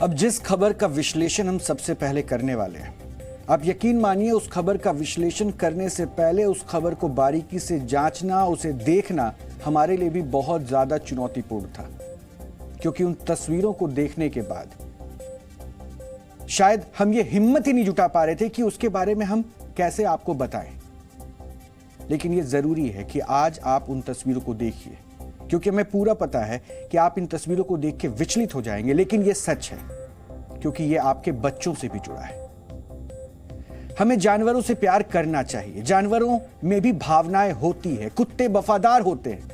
अब जिस खबर का विश्लेषण हम सबसे पहले करने वाले हैं, आप यकीन मानिए उस खबर का विश्लेषण करने से पहले उस खबर को बारीकी से जांचना, उसे देखना हमारे लिए भी बहुत ज्यादा चुनौतीपूर्ण था। क्योंकि उन तस्वीरों को देखने के बाद शायद हम ये हिम्मत ही नहीं जुटा पा रहे थे कि उसके बारे में हम कैसे आपको बताएं। लेकिन ये जरूरी है कि आज आप उन तस्वीरों को देखिए, क्योंकि हमें पूरा पता है कि आप इन तस्वीरों को देख के विचलित हो जाएंगे। लेकिन ये सच है, क्योंकि ये आपके बच्चों से भी जुड़ा है। हमें जानवरों से प्यार करना चाहिए। जानवरों में भी भावनाएं होती है, कुत्ते वफादार होते हैं,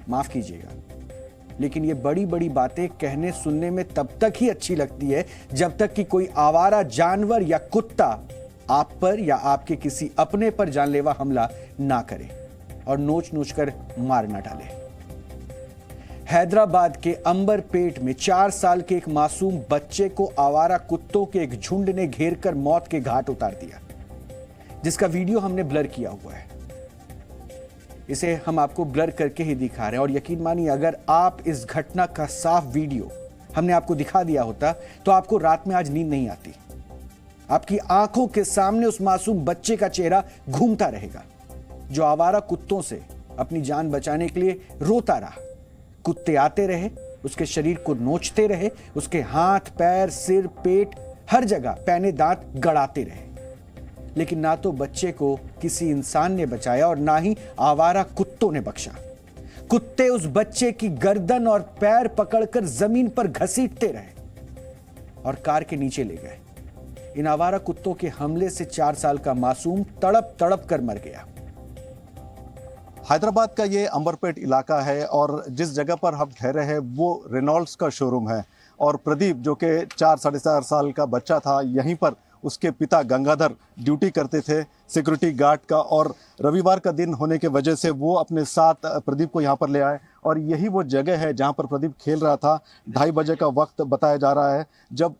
माफ कीजिएगा, लेकिन ये बड़ी बड़ी बातें कहने सुनने में तब तक ही अच्छी लगती है जब तक कि कोई आवारा जानवर या कुत्ता आप पर या आपके किसी अपने पर जानलेवा हमला ना करे और नोच नोच कर मार ना डाले। हैदराबाद के अंबरपेट में 4 साल के एक मासूम बच्चे को आवारा कुत्तों के एक झुंड ने घेर कर मौत के घाट उतार दिया, जिसका वीडियो हमने ब्लर किया हुआ है। इसे हम आपको ब्लर करके ही दिखा रहे हैं और यकीन मानिए अगर आप इस घटना का साफ वीडियो हमने आपको दिखा दिया होता तो आपको रात में आज नींद नहीं आती। आपकी आंखों के सामने उस मासूम बच्चे का चेहरा घूमता रहेगा जो आवारा कुत्तों से अपनी जान बचाने के लिए रोता रहा। कुत्ते आते रहे, उसके शरीर को नोचते रहे, उसके हाथ पैर सिर पेट हर जगह पैने दांत गड़ाते रहे, लेकिन ना तो बच्चे को किसी इंसान ने बचाया और ना ही आवारा कुत्तों ने बख्शा। कुत्ते उस बच्चे की गर्दन और पैर पकड़कर जमीन पर घसीटते रहे और कार के नीचे ले गए। इन आवारा कुत्तों के हमले से 4 साल का मासूम तड़प तड़प कर मर गया। हैदराबाद का ये अंबरपेट इलाका है और जिस जगह पर हम ठहरे हैं वो रेनॉल्ड्स का शोरूम है और प्रदीप जो कि 4-4.5 साल का बच्चा था, यहीं पर उसके पिता गंगाधर ड्यूटी करते थे सिक्योरिटी गार्ड का, और रविवार का दिन होने के वजह से वो अपने साथ प्रदीप को यहाँ पर ले आए और यही वो जगह है जहाँ पर प्रदीप खेल रहा था। 2:30 बजे का वक्त बताया जा रहा है जब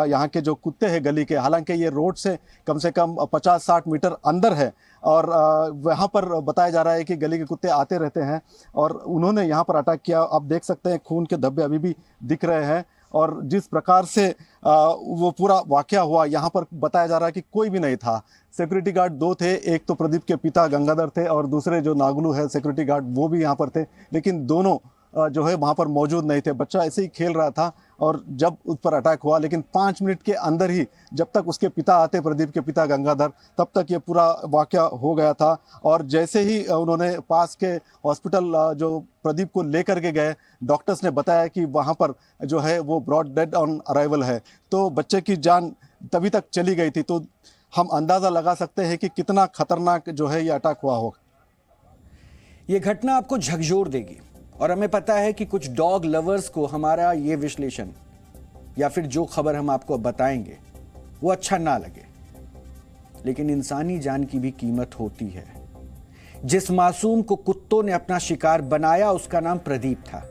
यहाँ के जो कुत्ते हैं गली के, हालांकि ये रोड से कम 50-60 मीटर अंदर है और वहाँ पर बताया जा रहा है कि गली के कुत्ते आते रहते हैं और उन्होंने यहाँ पर अटैक किया। आप देख सकते हैं खून के धब्बे अभी भी दिख रहे हैं और जिस प्रकार से वो पूरा वाकया हुआ, यहाँ पर बताया जा रहा है कि कोई भी नहीं था। सिक्योरिटी गार्ड 2 थे, एक तो प्रदीप के पिता गंगाधर थे और दूसरे जो नागलू है सिक्योरिटी गार्ड वो भी यहाँ पर थे, लेकिन दोनों जो है वहाँ पर मौजूद नहीं थे। बच्चा ऐसे ही खेल रहा था और जब उस पर अटैक हुआ, लेकिन 5 मिनट के अंदर ही जब तक उसके पिता आते, प्रदीप के पिता गंगाधर, तब तक ये पूरा वाकया हो गया था। और जैसे ही उन्होंने पास के हॉस्पिटल जो प्रदीप को लेकर के गए, डॉक्टर्स ने बताया कि वहाँ पर जो है वो ब्रॉड डेड ऑन अराइवल है, तो बच्चे की जान तभी तक चली गई थी। तो हम अंदाज़ा लगा सकते हैं कि कितना खतरनाक जो है ये अटैक हुआ होगा। ये घटना आपको झकझोर देगी और हमें पता है कि कुछ डॉग लवर्स को हमारा ये विश्लेषण या फिर जो खबर हम आपको बताएंगे वो अच्छा ना लगे, लेकिन इंसानी जान की भी कीमत होती है। जिस मासूम को कुत्तों ने अपना शिकार बनाया उसका नाम प्रदीप था,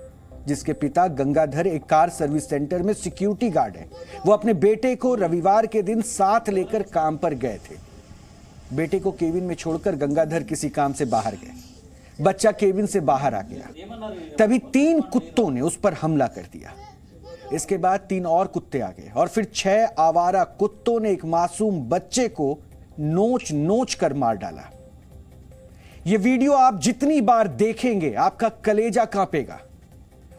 जिसके पिता गंगाधर एक कार सर्विस सेंटर में सिक्योरिटी गार्ड है। वो अपने बेटे को रविवार के दिन साथ लेकर काम पर गए थे। बेटे को केबिन में छोड़कर गंगाधर किसी काम से बाहर गए। बच्चा केबिन से बाहर आ गया, तभी 3 कुत्तों ने उस पर हमला कर दिया। इसके बाद 3 और कुत्ते आ गए और फिर 6 आवारा कुत्तों ने एक मासूम बच्चे को नोच नोच कर मार डाला। यह वीडियो आप जितनी बार देखेंगे आपका कलेजा कांपेगा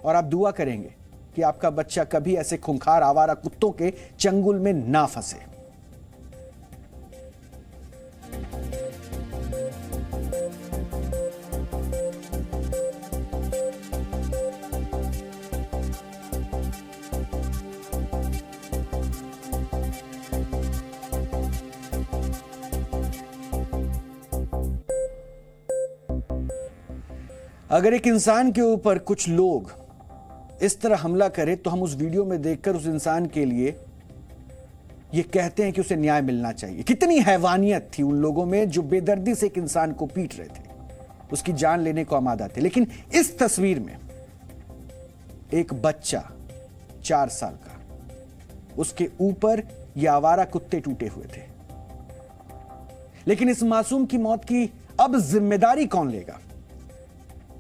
और आप दुआ करेंगे कि आपका बच्चा कभी ऐसे खूंखार आवारा कुत्तों के चंगुल में ना फंसे। अगर एक इंसान के ऊपर कुछ लोग इस तरह हमला करें तो हम उस वीडियो में देखकर उस इंसान के लिए ये कहते हैं कि उसे न्याय मिलना चाहिए। कितनी हैवानियत थी उन लोगों में जो बेदर्दी से एक इंसान को पीट रहे थे, उसकी जान लेने को आमादा थे। लेकिन इस तस्वीर में एक बच्चा 4 साल का, उसके ऊपर ये आवारा कुत्ते टूटे हुए थे। लेकिन इस मासूम की मौत की अब जिम्मेदारी कौन लेगा?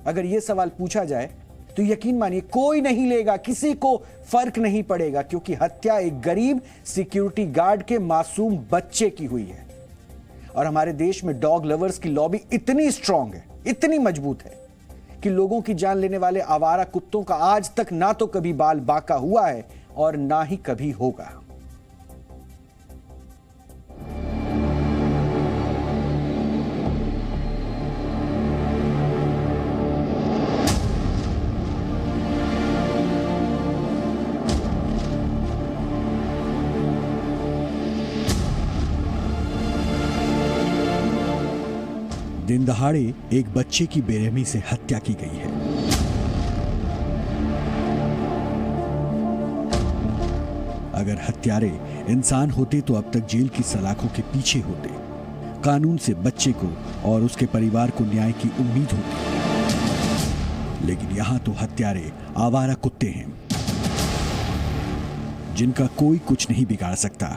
अगर यह सवाल पूछा जाए तो यकीन मानिए कोई नहीं लेगा, किसी को फर्क नहीं पड़ेगा, क्योंकि हत्या एक गरीब सिक्योरिटी गार्ड के मासूम बच्चे की हुई है। और हमारे देश में डॉग लवर्स की लॉबी इतनी स्ट्रांग है, इतनी मजबूत है कि लोगों की जान लेने वाले आवारा कुत्तों का आज तक ना तो कभी बाल बांका हुआ है और ना ही कभी होगा। दिन दहाड़े एक बच्चे की बेरहमी से हत्या की गई है। अगर हत्यारे इंसान होते तो अब तक जेल की सलाखों के पीछे होते। कानून से बच्चे को और उसके परिवार को न्याय की उम्मीद होती, लेकिन यहां तो हत्यारे आवारा कुत्ते हैं जिनका कोई कुछ नहीं बिगाड़ सकता।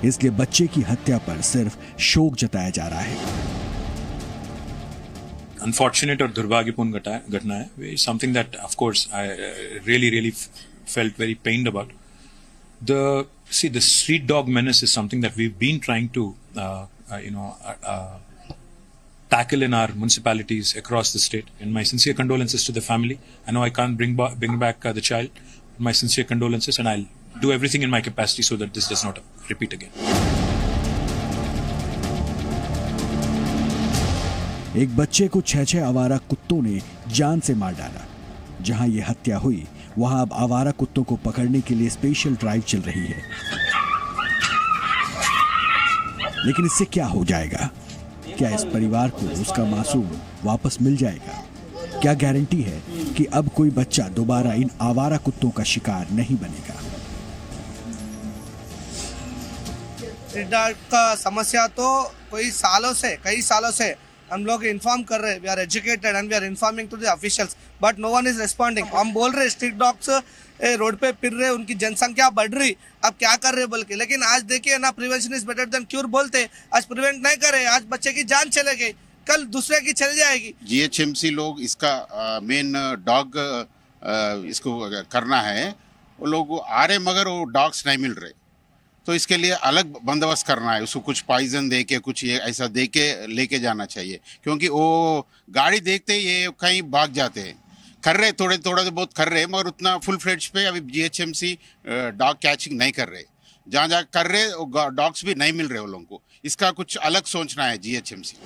इसलिए बच्चे की हत्या पर सिर्फ शोक जताया जा रहा है। अनफॉर्चुनेट और दुर्भाग्यपूर्ण घटना है। Something that of course I really felt very pained about. The street dog menace is something that we've been trying to tackle in our municipalities across the state, and my sincere condolences to the family. I know I can't bring back the child. My sincere condolences, and I'll do everything in my capacity so that this does not repeat again. एक बच्चे को 6 आवारा कुत्तों ने जान से मार डाला। जहां यह हत्या हुई वहां अब आवारा कुत्तों को पकड़ने के लिए स्पेशल ड्राइव चल रही है। लेकिन इससे क्या हो जाएगा? क्या इस परिवार को उसका मासूम वापस मिल जाएगा? क्या गारंटी है कि अब कोई बच्चा दोबारा इन आवारा कुत्तों का शिकार नहीं बनेगा? स्ट्रीट डॉग का समस्या तो कई सालों से हम लोग इन्फॉर्म कर रहे हैं। We are educated and we are informing to the officials, but no one is responding. हम बोल रहे स्ट्रीट डॉग्स रोड पे फिर रहे, उनकी जनसंख्या बढ़ रही, अब क्या कर रहे बोल के। लेकिन आज देखिए ना, prevention is better than cure बोलते, आज प्रिवेंट नहीं करे, आज बच्चे की जान चले गई, कल दूसरे की चल जाएगी। जीएचएमसी लोग इसका मेन डॉग इसको करना है, वो लोग आ रहे मगर वो डॉग्स नहीं मिल रहे, तो इसके लिए अलग बंदोबस्त करना है। उसको कुछ पॉइजन दे के कुछ ये ऐसा दे के लेके जाना चाहिए, क्योंकि वो गाड़ी देखते ये कहीं भाग जाते हैं। कर रहे थोड़ा तो बहुत कर रहे, मगर उतना फुल फ्लेड्ज पे अभी जीएचएमसी डॉग कैचिंग नहीं कर रहे। जहाँ कर रहे डॉग्स भी नहीं मिल रहे वो लोगों को। इसका कुछ अलग सोचना है जीएचएमसी।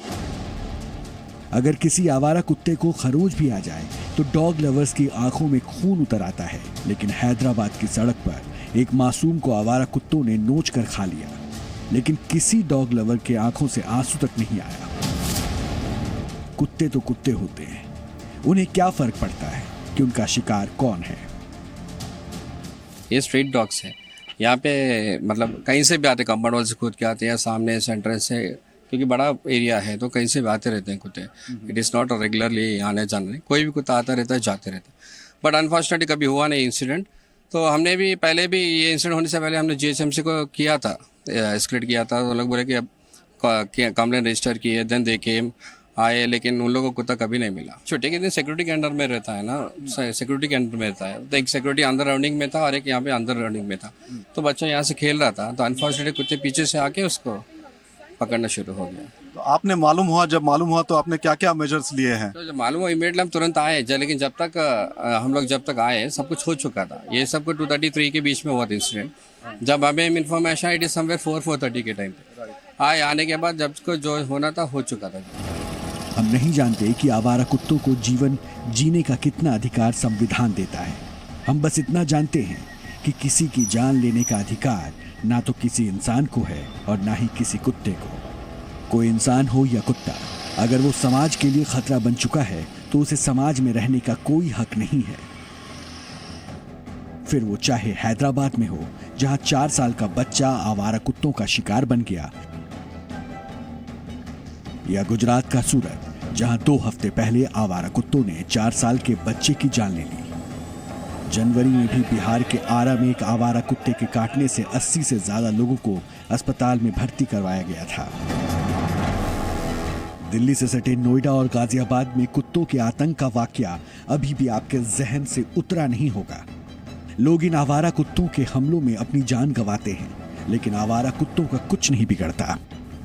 अगर किसी आवारा कुत्ते को खरोच भी आ जाए तो डॉग लवर्स की आंखों में खून उतर आता है। लेकिन हैदराबाद की सड़क पर एक मासूम को आवारा कुत्तों ने नोच कर खा लिया, लेकिन किसी डॉग लवर के आंखों से आंसू तक नहीं आया। कुत्ते तो कुत्ते होते हैं, उन्हें क्या फर्क पड़ता है कि उनका शिकार कौन है। ये स्ट्रीट डॉग्स है, यहाँ पे मतलब कहीं से भी आते, कंपाउंड वॉल से कूद के आते हैं, सामने सेंटर से, क्योंकि बड़ा एरिया है तो कहीं से भी आते रहते हैं कुत्ते। इट इज़ नॉट रेगुलरली आने जाने, कोई भी कुत्ता आता रहता है जाते रहता है। बट अनफॉर्चुनेटली कभी हुआ नहीं इंसिडेंट। तो हमने भी पहले भी ये इंसिडेंट होने से पहले हमने जीएचएमसी को किया था, एस्केलेट किया था। तो लोग बोले कि अब कंप्लेंट रजिस्टर किए, देन देखे आए, लेकिन उन लोगों को कुत्ता कभी नहीं मिला। छोटे के दिन सिक्योरिटी के अंडर में रहता है ना, सिक्योरिटी के अंडर में रहता है। तो एक सिक्योरिटी अंदर राउंडिंग में था और एक यहाँ पे अंदर राउंडिंग में था। तो बच्चा यहाँ से खेल रहा था, तो अनफॉर्चुनेटली कुत्ते पीछे से आके उसको पकड़ना शुरू हो गया। तो आपने जब मालूम हुआ तो आपने क्या क्या मेजर्स लिए हैं? तो जब मालूम हुआ इमीडिएटली हम तुरंत आए, लेकिन जब तक हम लोग आए सब कुछ हो चुका था। ये सब कुछ 2:33 के बीच में हुआ था इंसिडेंट। जब हमें इन्फॉर्मेशन इट इज समवेयर 4:30 के टाइम पे आने के बाद जब जो होना था हो चुका था। हम नहीं जानते कि आवारा कुत्तों को जीवन जीने का कितना अधिकार संविधान देता है। हम बस इतना जानते हैं कि किसी की जान लेने का अधिकार ना तो किसी इंसान को है और ना ही किसी कुत्ते को। कोई इंसान हो या कुत्ता, अगर वो समाज के लिए खतरा बन चुका है तो उसे समाज में रहने का कोई हक नहीं है। फिर वो चाहे हैदराबाद में हो, जहां 4 साल का बच्चा आवारा कुत्तों का शिकार बन गया, या गुजरात का सूरत, जहां 2 हफ्ते पहले आवारा कुत्तों ने 4 साल के बच्चे की जान ले ली। जनवरी में भी बिहार के आरा में एक आवारा कुत्ते के काटने से 80 से ज्यादा लोगों को अस्पताल में भर्ती करवाया गया था। दिल्ली से सटे नोएडा और गाजियाबाद में कुत्तों के आतंक का वाकया अभी भी आपके जहन से उतरा नहीं होगा। लोग इन आवारा कुत्तों के हमलों में अपनी जान गंवाते हैं, लेकिन आवारा कुत्तों का कुछ नहीं बिगड़ता,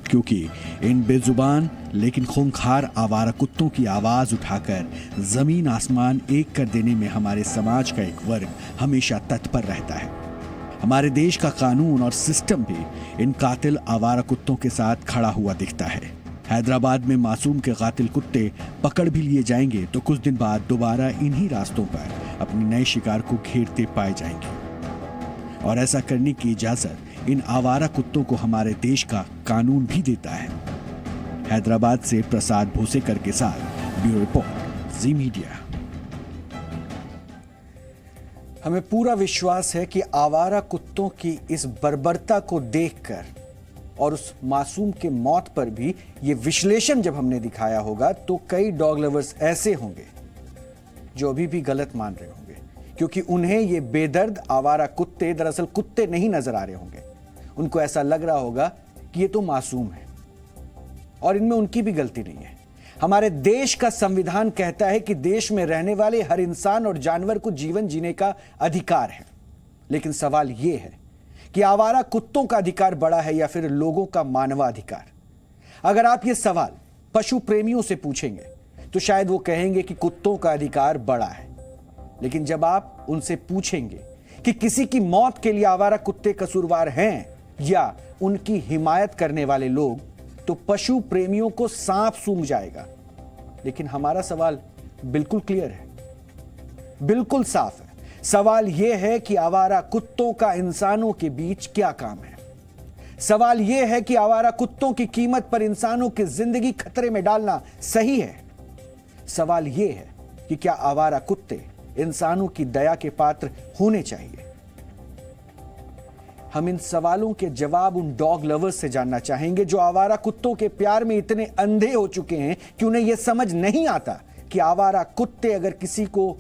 क्योंकि इन बेजुबान लेकिन खूंखार आवारा कुत्तों की आवाज उठाकर जमीन आसमान एक कर देने में हमारे समाज का एक वर्ग हमेशा तत्पर रहता है। हमारे देश का कानून और सिस्टम भी इन कातिल आवारा कुत्तों के साथ खड़ा हुआ दिखता है। हैदराबाद में मासूम के कातिल कुत्ते पकड़ भी लिए जाएंगे तो कुछ दिन बाद दोबारा इन्हीं रास्तों पर अपने नए शिकार को घेरते पाए जाएंगे। और ऐसा करने की इजाजत इन आवारा कुत्तों को हमारे देश का कानून भी देता है। हैदराबाद से प्रसाद भूसेकर के साथ ब्यूरो रिपोर्ट, जी मीडिया। हमें पूरा विश्वास है कि आवारा कुत्तों की इस बर्बरता को देखकर और उस मासूम के मौत पर भी ये विश्लेषण जब हमने दिखाया होगा तो कई डॉग लवर्स ऐसे होंगे जो अभी भी गलत मान रहे होंगे, क्योंकि उन्हें ये बेदर्द आवारा कुत्ते दरअसल कुत्ते नहीं नजर आ रहे होंगे। उनको ऐसा लग रहा होगा कि ये तो मासूम है और इनमें उनकी भी गलती नहीं है। हमारे देश का संविधान कहता है कि देश में रहने वाले हर इंसान और जानवर को जीवन जीने का अधिकार है, लेकिन सवाल यह है कि आवारा कुत्तों का अधिकार बड़ा है या फिर लोगों का मानवाधिकार। अगर आप ये सवाल पशु प्रेमियों से पूछेंगे तो शायद वो कहेंगे कि कुत्तों का अधिकार बड़ा है, लेकिन जब आप उनसे पूछेंगे कि किसी की मौत के लिए आवारा कुत्ते कसूरवार हैं या उनकी हिमायत करने वाले लोग, तो पशु प्रेमियों को सांप सूंघ जाएगा। लेकिन हमारा सवाल बिल्कुल क्लियर है, बिल्कुल साफ है। सवाल यह है कि आवारा कुत्तों का इंसानों के बीच क्या काम है। सवाल यह है कि आवारा कुत्तों की कीमत पर इंसानों की जिंदगी खतरे में डालना सही है। सवाल यह है कि क्या आवारा कुत्ते इंसानों की दया के पात्र होने चाहिए। हम इन सवालों के जवाब उन डॉग लवर्स से जानना चाहेंगे जो आवारा कुत्तों के प्यार में इतने अंधे हो चुके हैं कि उन्हें यह समझ नहीं आता कि आवारा कुत्ते अगर किसी को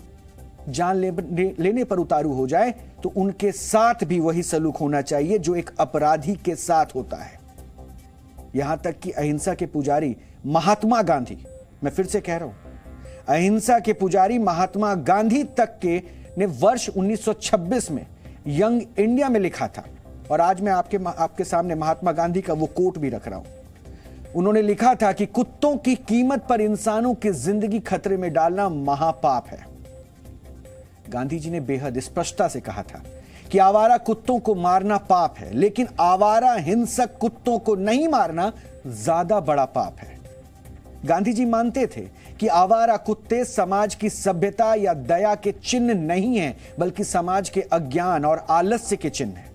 जान लेने पर उतारू हो जाए तो उनके साथ भी वही सलूक होना चाहिए जो एक अपराधी के साथ होता है। यहां तक कि अहिंसा के पुजारी महात्मा गांधी, मैं फिर से कह रहा हूं, अहिंसा के पुजारी महात्मा गांधी तक के ने वर्ष 1926 में यंग इंडिया में लिखा था, और आज मैं आपके सामने महात्मा गांधी का वो कोट भी रख रहा हूं। उन्होंने लिखा था कि कुत्तों की कीमत पर इंसानों की जिंदगी खतरे में डालना महापाप है। गांधी जी ने बेहद स्पष्टता से कहा था कि आवारा कुत्तों को मारना पाप है, लेकिन आवारा हिंसक कुत्तों को नहीं मारना ज्यादा बड़ा पाप है। गांधी जी मानते थे कि आवारा कुत्ते समाज की सभ्यता या दया के चिन्ह नहीं हैं, बल्कि समाज के अज्ञान और आलस्य के चिन्ह हैं।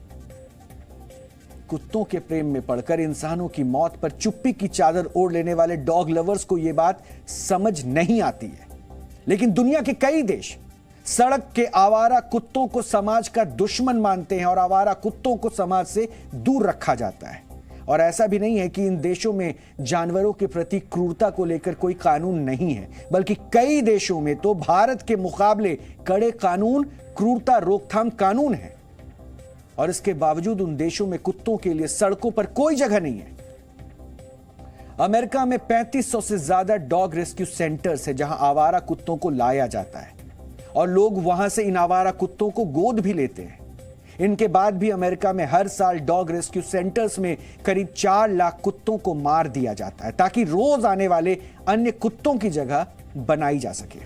कुत्तों के प्रेम में पड़कर इंसानों की मौत पर चुप्पी की चादर ओढ़ लेने वाले डॉग लवर्स को यह बात समझ नहीं आती है, लेकिन दुनिया के कई देश सड़क के आवारा कुत्तों को समाज का दुश्मन मानते हैं और आवारा कुत्तों को समाज से दूर रखा जाता है। और ऐसा भी नहीं है कि इन देशों में जानवरों के प्रति क्रूरता को लेकर कोई कानून नहीं है, बल्कि कई देशों में तो भारत के मुकाबले कड़े कानून, क्रूरता रोकथाम कानून है, और इसके बावजूद उन देशों में कुत्तों के लिए सड़कों पर कोई जगह नहीं है। अमेरिका में 3500 से ज्यादा डॉग रेस्क्यू सेंटर्स है जहां आवारा कुत्तों को लाया जाता है और लोग वहां से इन आवारा कुत्तों को गोद भी लेते हैं। इनके बाद भी अमेरिका में हर साल डॉग रेस्क्यू सेंटर्स में करीब 4 लाख कुत्तों को मार दिया जाता है ताकि रोज आने वाले अन्य कुत्तों की जगह बनाई जा सके।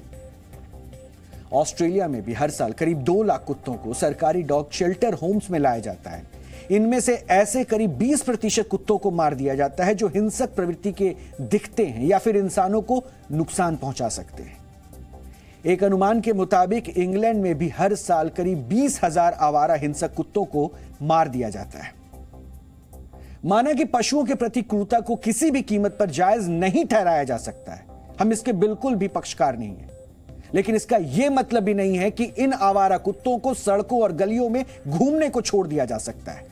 ऑस्ट्रेलिया में भी हर साल करीब 2 लाख कुत्तों को सरकारी डॉग शेल्टर होम्स में लाया जाता है। इनमें से ऐसे करीब 20% कुत्तों को मार दिया जाता है जो हिंसक प्रवृत्ति के दिखते हैं या फिर इंसानों को नुकसान पहुंचा सकते हैं। एक अनुमान के मुताबिक इंग्लैंड में भी हर साल करीब 20,000 आवारा हिंसक कुत्तों को मार दिया जाता है। माना कि पशुओं के प्रति क्रूरता को किसी भी कीमत पर जायज नहीं ठहराया जा सकता है, हम इसके बिल्कुल भी पक्षकार नहीं हैं, लेकिन इसका यह मतलब भी नहीं है कि इन आवारा कुत्तों को सड़कों और गलियों में घूमने को छोड़ दिया जा सकता है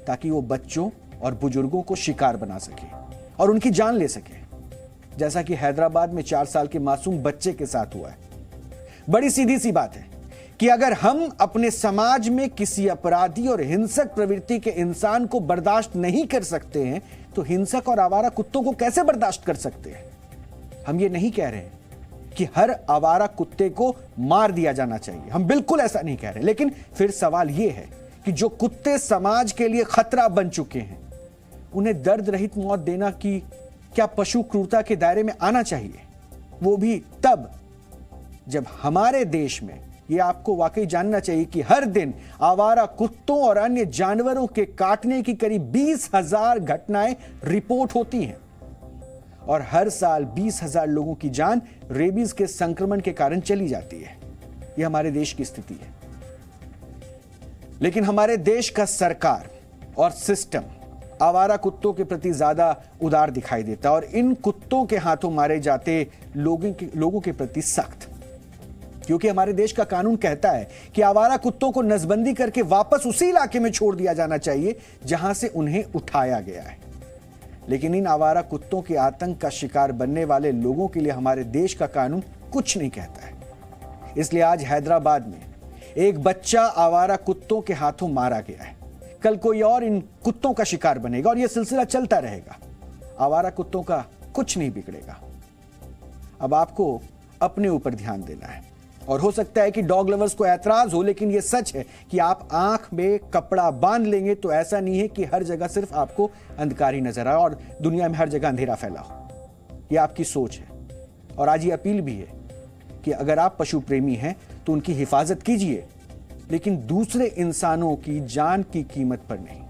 ताकि वो बच्चों और बुजुर्गों को शिकार बना सके और उनकी जान ले सके, जैसा कि हैदराबाद में 4 साल के मासूम बच्चे के साथ हुआ है। बड़ी सीधी सी बात है कि अगर हम अपने समाज में किसी अपराधी और हिंसक प्रवृत्ति के इंसान को बर्दाश्त नहीं कर सकते हैं तो हिंसक और आवारा कुत्तों को कैसे बर्दाश्त कर सकते हैं? हम ये नहीं कह रहे कि हर आवारा कुत्ते को मार दिया जाना चाहिए, हम बिल्कुल ऐसा नहीं कह रहे, लेकिन फिर सवाल यह है कि जो कुत्ते समाज के लिए खतरा बन चुके हैं, उन्हें दर्द रहित मौत देना की क्या पशु क्रूरता के दायरे में आना चाहिए? वो भी तब जब हमारे देश में, ये आपको वाकई जानना चाहिए कि हर दिन आवारा कुत्तों और अन्य जानवरों के काटने की करीब 20,000 घटनाएं रिपोर्ट होती हैं और हर साल 20,000 लोगों की जान रेबीज के संक्रमण के कारण चली जाती है। यह हमारे देश की स्थिति है। लेकिन हमारे देश का सरकार और सिस्टम आवारा कुत्तों के प्रति ज्यादा उदार दिखाई देता है और इन कुत्तों के हाथों मारे जाते लोगों के प्रति सख्त, क्योंकि हमारे देश का कानून कहता है कि आवारा कुत्तों को नसबंदी करके वापस उसी इलाके में छोड़ दिया जाना चाहिए जहां से उन्हें उठाया गया है। लेकिन इन आवारा कुत्तों के आतंक का शिकार बनने वाले लोगों के लिए हमारे देश का कानून कुछ नहीं कहता है। इसलिए आज हैदराबाद में एक बच्चा आवारा कुत्तों के हाथों मारा गया है। कल कोई और इन कुत्तों का शिकार बनेगा और यह सिलसिला चलता रहेगा। आवारा कुत्तों का कुछ नहीं बिगड़ेगा। अब आपको अपने ऊपर ध्यान देना है और हो सकता है कि डॉग लवर्स को ऐतराज हो, लेकिन यह सच है कि आप आंख में कपड़ा बांध लेंगे तो ऐसा नहीं है कि हर जगह सिर्फ आपको अंधकार ही नजर आए और दुनिया में हर जगह अंधेरा फैला हो। यह आपकी सोच है और आज ये अपील भी है कि अगर आप पशु प्रेमी हैं तो उनकी हिफाजत कीजिए, लेकिन दूसरे इंसानों की जान की कीमत पर नहीं।